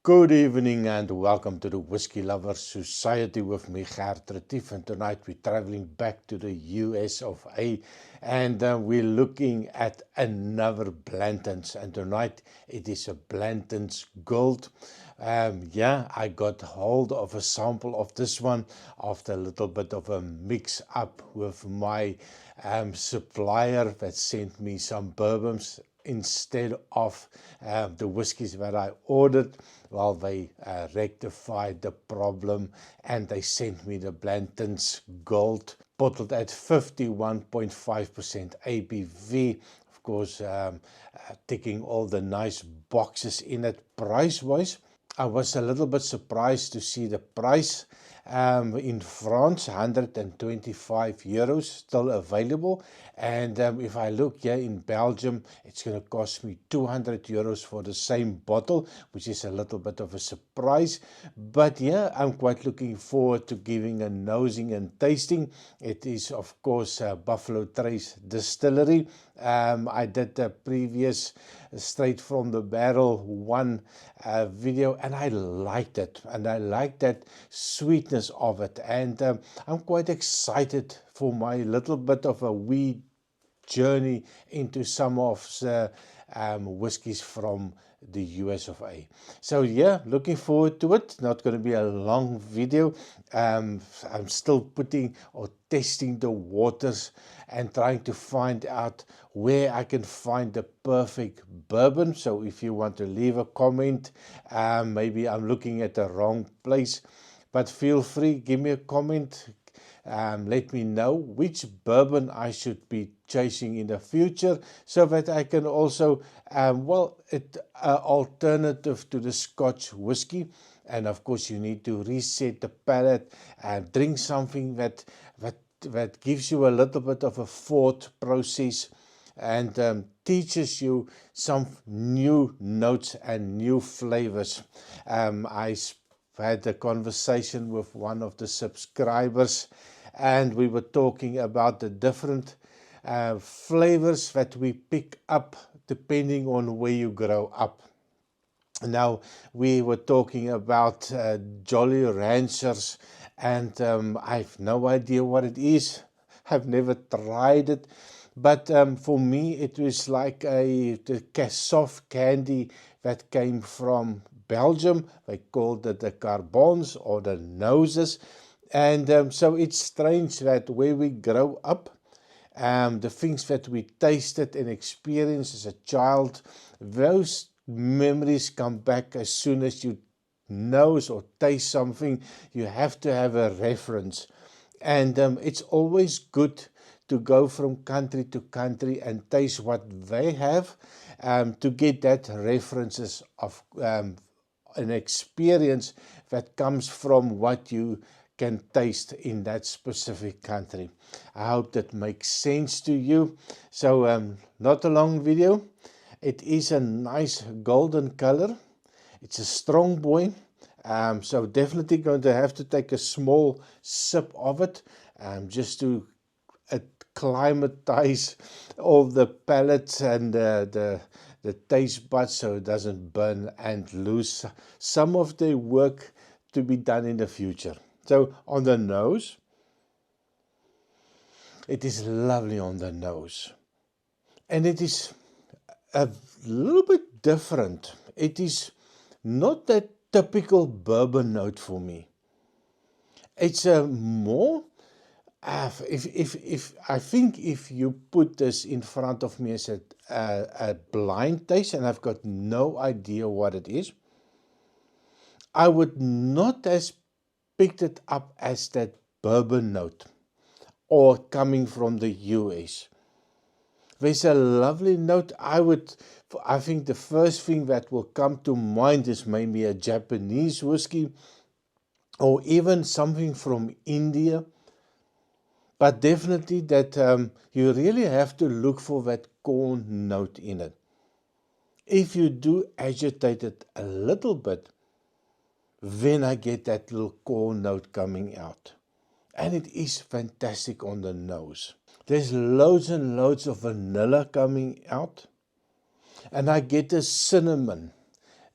Good evening and welcome to the Whiskey Lovers Society with me, Gert Retief. And tonight we're traveling back to the US of A and we're looking at another Blantons. And tonight it is a Blantons Gold. I got hold of a sample of this one after a little bit of a mix up with my supplier that sent me some bourbons instead of the whiskies that I ordered. Well, they rectified the problem and they sent me the Blantons Gold, bottled at 51.5% ABV. Of course, ticking all the nice boxes in it. Price-wise, I was a little bit surprised to see the price. In France, 125 euros still available, and if I look here in Belgium, it's going to cost me 200 euros for the same bottle, which is a little bit of a surprise. But yeah, I'm quite looking forward to giving a nosing and tasting. It is of course Buffalo Trace Distillery. I did the previous straight from the barrel one video, and I liked it, and I like that sweetness of it, and I'm quite excited for my little bit of a wee journey into some of the whiskies from the US of A. So yeah, looking forward to it. Not going to be a long video. I'm still putting or testing the waters and trying to find out where I can find the perfect bourbon. So if you want to leave a comment, maybe I'm looking at the wrong place, but feel free, give me a comment. Let me know which bourbon I should be chasing in the future, so that I can also, alternative to the Scotch whiskey. And of course, you need to reset the palate and drink something that gives you a little bit of a thought process and teaches you some new notes and new flavors. I had a conversation with one of the subscribers, and we were talking about the different flavors that we pick up depending on where you grow up. Now, we were talking about Jolly Ranchers, and I have no idea what it is. I've never tried it, but for me it was like the soft candy that came from Belgium. They called it the carbons or the noses, and so it's strange that where we grow up, the things that we tasted and experienced as a child, those memories come back as soon as you nose or taste something. You have to have a reference, and it's always good to go from country to country and taste what they have, to get that references of an experience that comes from what you can taste in that specific country. I hope that makes sense to you. So not a long video. It is a nice golden color. It's a strong boy, so definitely going to have to take a small sip of it, just to acclimatize all the palates and the taste buds, so it doesn't burn and lose some of the work to be done in the future. So on the nose, it is lovely on the nose, and it is a little bit different. It is not that typical bourbon note for me. It's a more, if I think if you put this in front of me as a blind taste, and I've got no idea what it is, I would not have picked it up as that bourbon note or coming from the US. There's a lovely note. I think the first thing that will come to mind is maybe a Japanese whiskey or even something from India. But definitely that you really have to look for that corn note in it. If you do agitate it a little bit, then I get that little corn note coming out. And it is fantastic on the nose. There's loads and loads of vanilla coming out. And I get a cinnamon.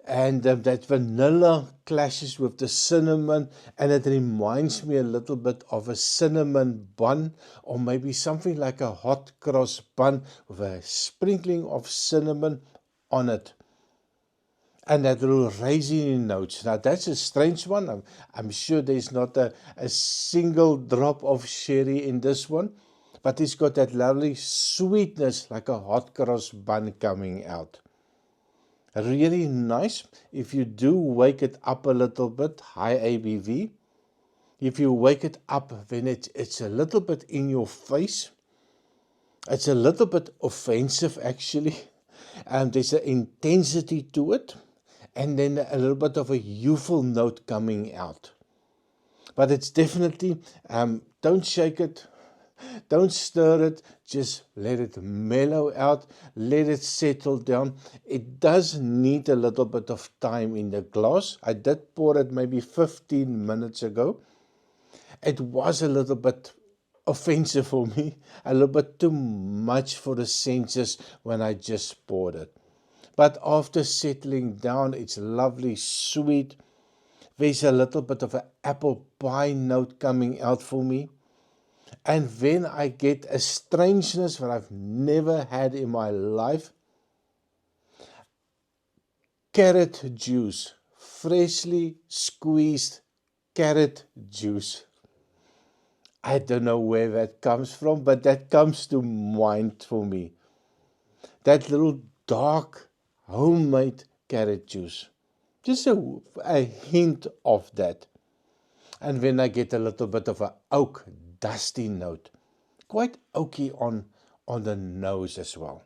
And that vanilla clashes with the cinnamon, and it reminds me a little bit of a cinnamon bun, or maybe something like a hot cross bun with a sprinkling of cinnamon on it. And that little raisin notes. Now that's a strange one. I'm sure there's not a single drop of sherry in this one, but it's got that lovely sweetness like a hot cross bun coming out. Really nice. If you do wake it up a little bit, high ABV. If you wake it up when it's a little bit in your face, it's a little bit offensive actually. There's an intensity to it, and then a little bit of a youthful note coming out. But it's definitely, don't shake it, don't stir it, just let it mellow out, let it settle down. It does need a little bit of time in the glass. I did pour it maybe 15 minutes ago. It was a little bit offensive for me, a little bit too much for the senses when I just poured it. But after settling down, it's lovely, sweet. There's a little bit of an apple pie note coming out for me. And then I get a strangeness that I've never had in my life. Carrot juice, freshly squeezed carrot juice. I don't know where that comes from, but that comes to mind for me. That little dark homemade carrot juice. Just a hint of that. And then I get a little bit of an oak, dusty note. Quite oaky on the nose as well.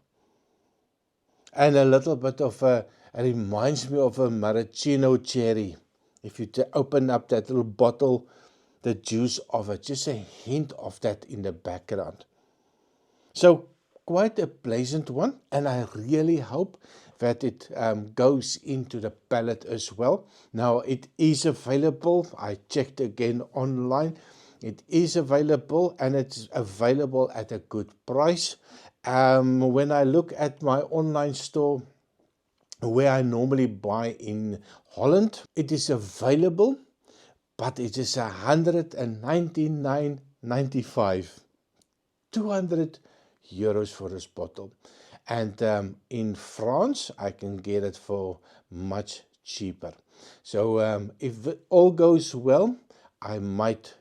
And a little bit of it reminds me of a maraschino cherry. If you open up that little bottle, the juice of it, just a hint of that in the background. So quite a pleasant one, and I really hope that it goes into the palate as well. Now it is available. I checked again online. It is available, and it's available at a good price. When I look at my online store where I normally buy in Holland, it is available, but it is €199.95. 200 euros for this bottle. And in France, I can get it for much cheaper. So if it all goes well, I might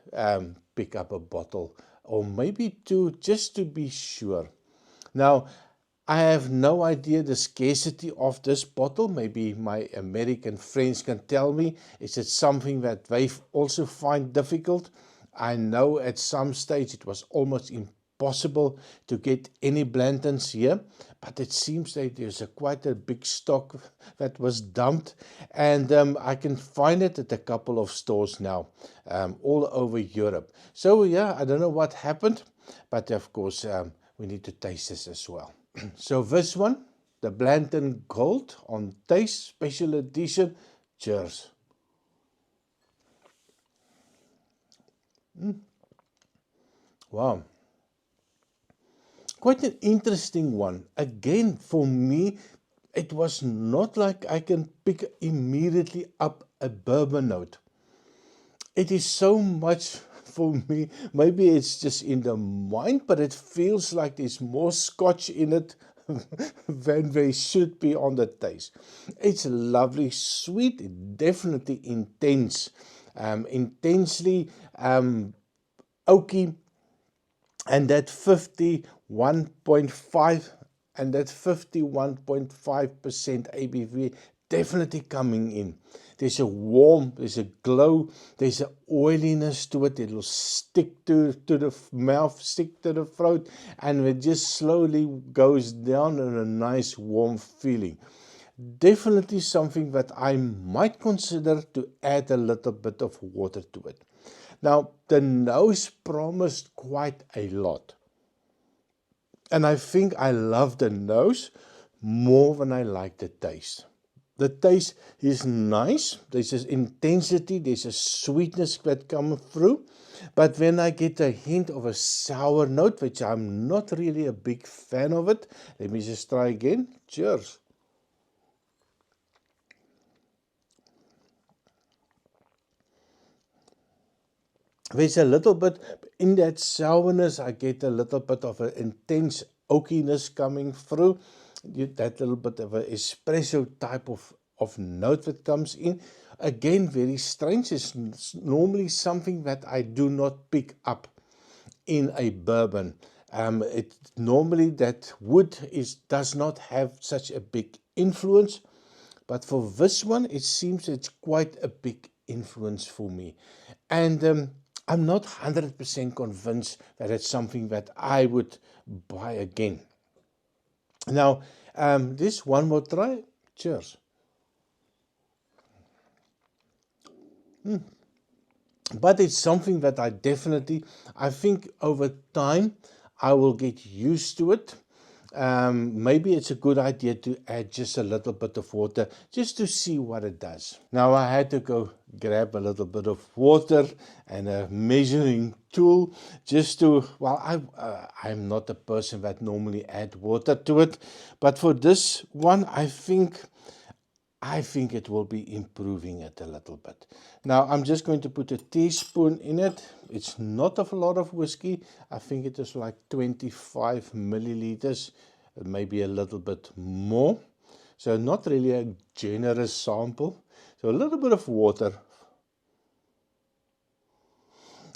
pick up a bottle or maybe two just to be sure. Now, I have no idea the scarcity of this bottle. Maybe my American friends can tell me. Is it something that they also find difficult? I know at some stage it was almost impossible to get any Blantons here, but it seems that there's quite a big stock that was dumped, and I can find it at a couple of stores now, all over Europe. So yeah, I don't know what happened, but of course we need to taste this as well. So this one, the Blanton Gold on Taste Special Edition. Cheers. Wow. Quite an interesting one. Again, for me, it was not like I can pick immediately up a bourbon note. It is so much for me. Maybe it's just in the mind, but it feels like there's more scotch in it than there should be on the taste. It's lovely, sweet, definitely intense, intensely oaky, and that 51.5 and that 51.5% ABV definitely coming in. There's a warmth, there's a glow, there's an oiliness to it. It'll stick to the mouth, stick to the throat, and it just slowly goes down in a nice warm feeling. Definitely something that I might consider to add a little bit of water to it. Now, the nose promised quite a lot. And I think I love the nose more than I like the taste. The taste is nice. There's an intensity, there's a sweetness that comes through. But when I get a hint of a sour note, which I'm not really a big fan of it. Let me just try again. Cheers. There's a little bit, in that sourness, I get a little bit of an intense oakiness coming through. That little bit of an espresso type of note that comes in. Again, very strange. It's normally something that I do not pick up in a bourbon. Normally that wood does not have such a big influence, but for this one, it seems it's quite a big influence for me. And I'm not 100% convinced that it's something that I would buy again. Now, this one more try. Cheers. But it's something that I think over time, I will get used to it. Maybe it's a good idea to add just a little bit of water just to see what it does. Now I had to go grab a little bit of water and a measuring tool just to, well, I'm not a person that normally add water to it, but for this one, I think it will be improving it a little bit. Now I'm just going to put a teaspoon in it. It's not a lot of whiskey. I think it is like 25 milliliters, maybe a little bit more. So not really a generous sample. So a little bit of water.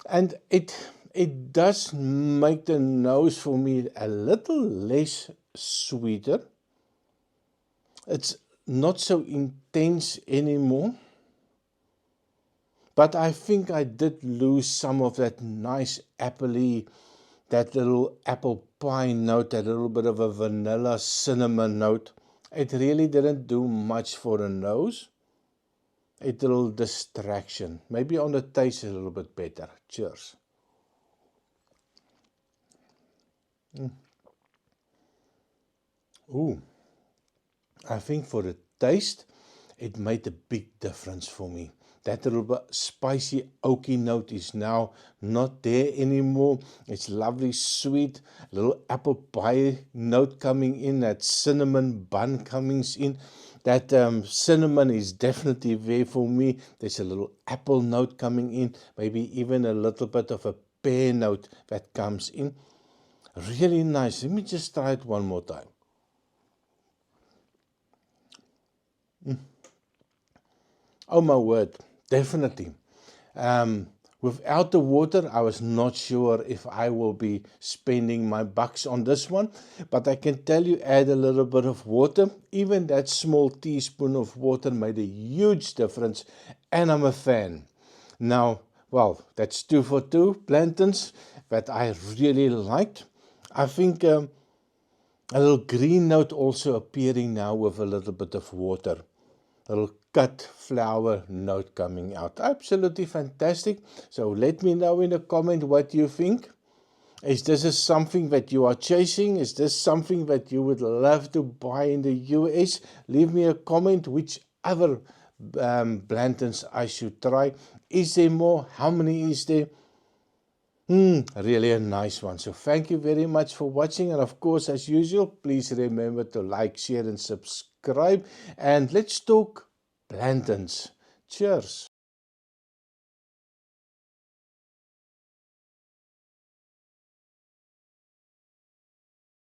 And it does make the nose for me a little less sweeter. It's not so intense anymore, but I think I did lose some of that nice appley, that little apple pie note, that little bit of a vanilla cinnamon note. It really didn't do much for the nose. A little distraction. Maybe on the taste a little bit better. Cheers. Ooh. I think for the taste, it made a big difference for me. That little bit spicy, oaky note is now not there anymore. It's lovely, sweet, little apple pie note coming in, that cinnamon bun coming in. That cinnamon is definitely there for me. There's a little apple note coming in, maybe even a little bit of a pear note that comes in. Really nice. Let me just try it one more time. Oh my word, definitely. Without the water, I was not sure if I will be spending my bucks on this one, but I can tell you, add a little bit of water. Even that small teaspoon of water made a huge difference, and I'm a fan. Now, well, that's 2 for 2 Blantons that I really liked. I think a little green note also appearing now with a little bit of water. A little cut flower note coming out. Absolutely fantastic. So let me know in a comment what you think. Is this something that you are chasing? Is this something that you would love to buy in the US? Leave me a comment which other Blantons I should try. Is there more? How many is there? Really a nice one. So thank you very much for watching. And of course, as usual, please remember to like, share and subscribe. And let's talk Blantons. Cheers.